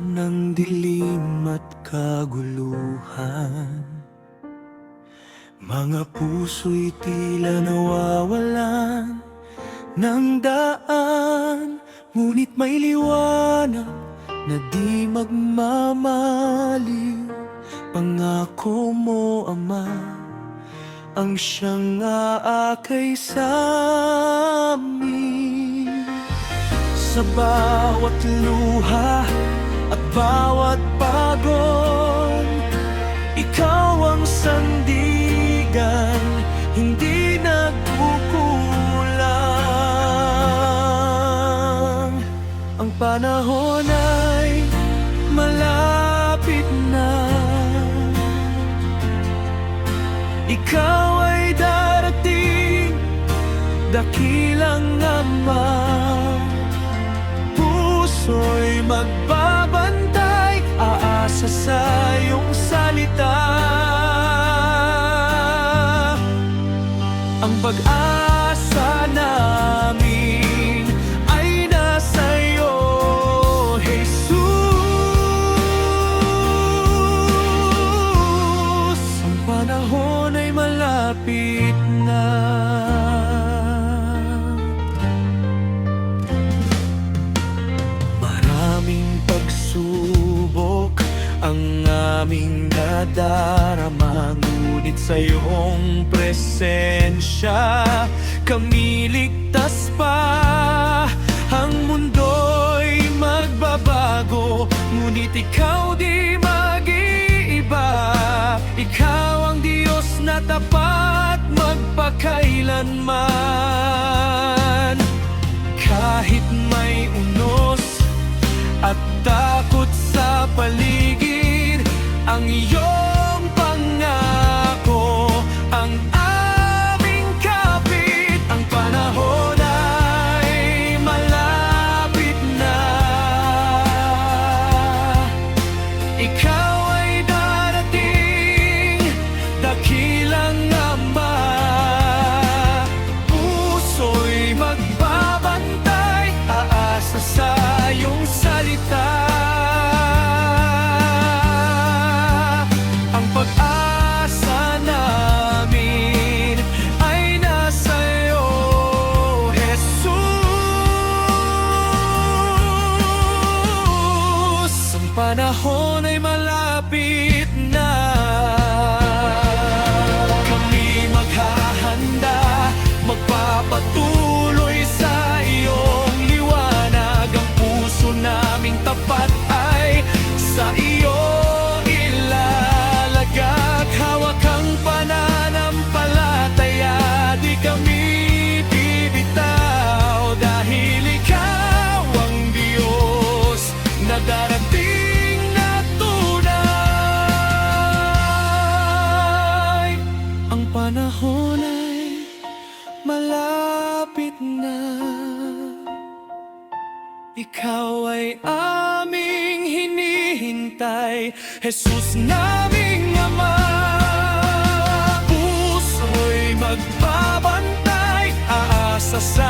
ng dilim at kaguluhan. Mga puso'y tila nawawalan ng daan, ngunit may liwanag na di magmamaliw. Pangako mo, Ama, ang siyang aakay sa amin. Sa bawat luha at bawat pagod, ikaw ang sandigan, hindi nagkukulang. Ang panahon ay malapit na, ikaw ay darating, dakilang Ama. Puso'y magbabantay, aasa sa iyong salita. Ang pag-asa namin ay nasa iyo, Jesus. Ang panahon ay malapit na. Maraming pagsubok ang aming nadarama, ngunit sa iyong presensya kami ligtas pa. Ang mundo'y magbabago, ngunit ikaw di mag-iiba. Ikaw ang Diyos na tapat magpakailanman. Kahit may unos at takot sa paligid, ang iyong pangako ang aming kapit. Ang panahon ay malapit na, ikaw ay darating, dakilang Ama. Puso'y magbabantay, aasa sa iyong salita. Ang pag-asa namin ay nasa iyo, Jesus. Ang panahon ay malapit na, kami maghahanda, magpapatuloy sa iyong liwanag. Ang puso naming tapat ay sa iyo ilalagak. Hawak ang pananampalataya, di kami bibitaw, dahil ikaw ang Diyos na darating na tunay. Ang panahon ay malapit na, ikaw ay aming hinihintay, Jesus naming Ama. Puso'y magbabantay, aasa sa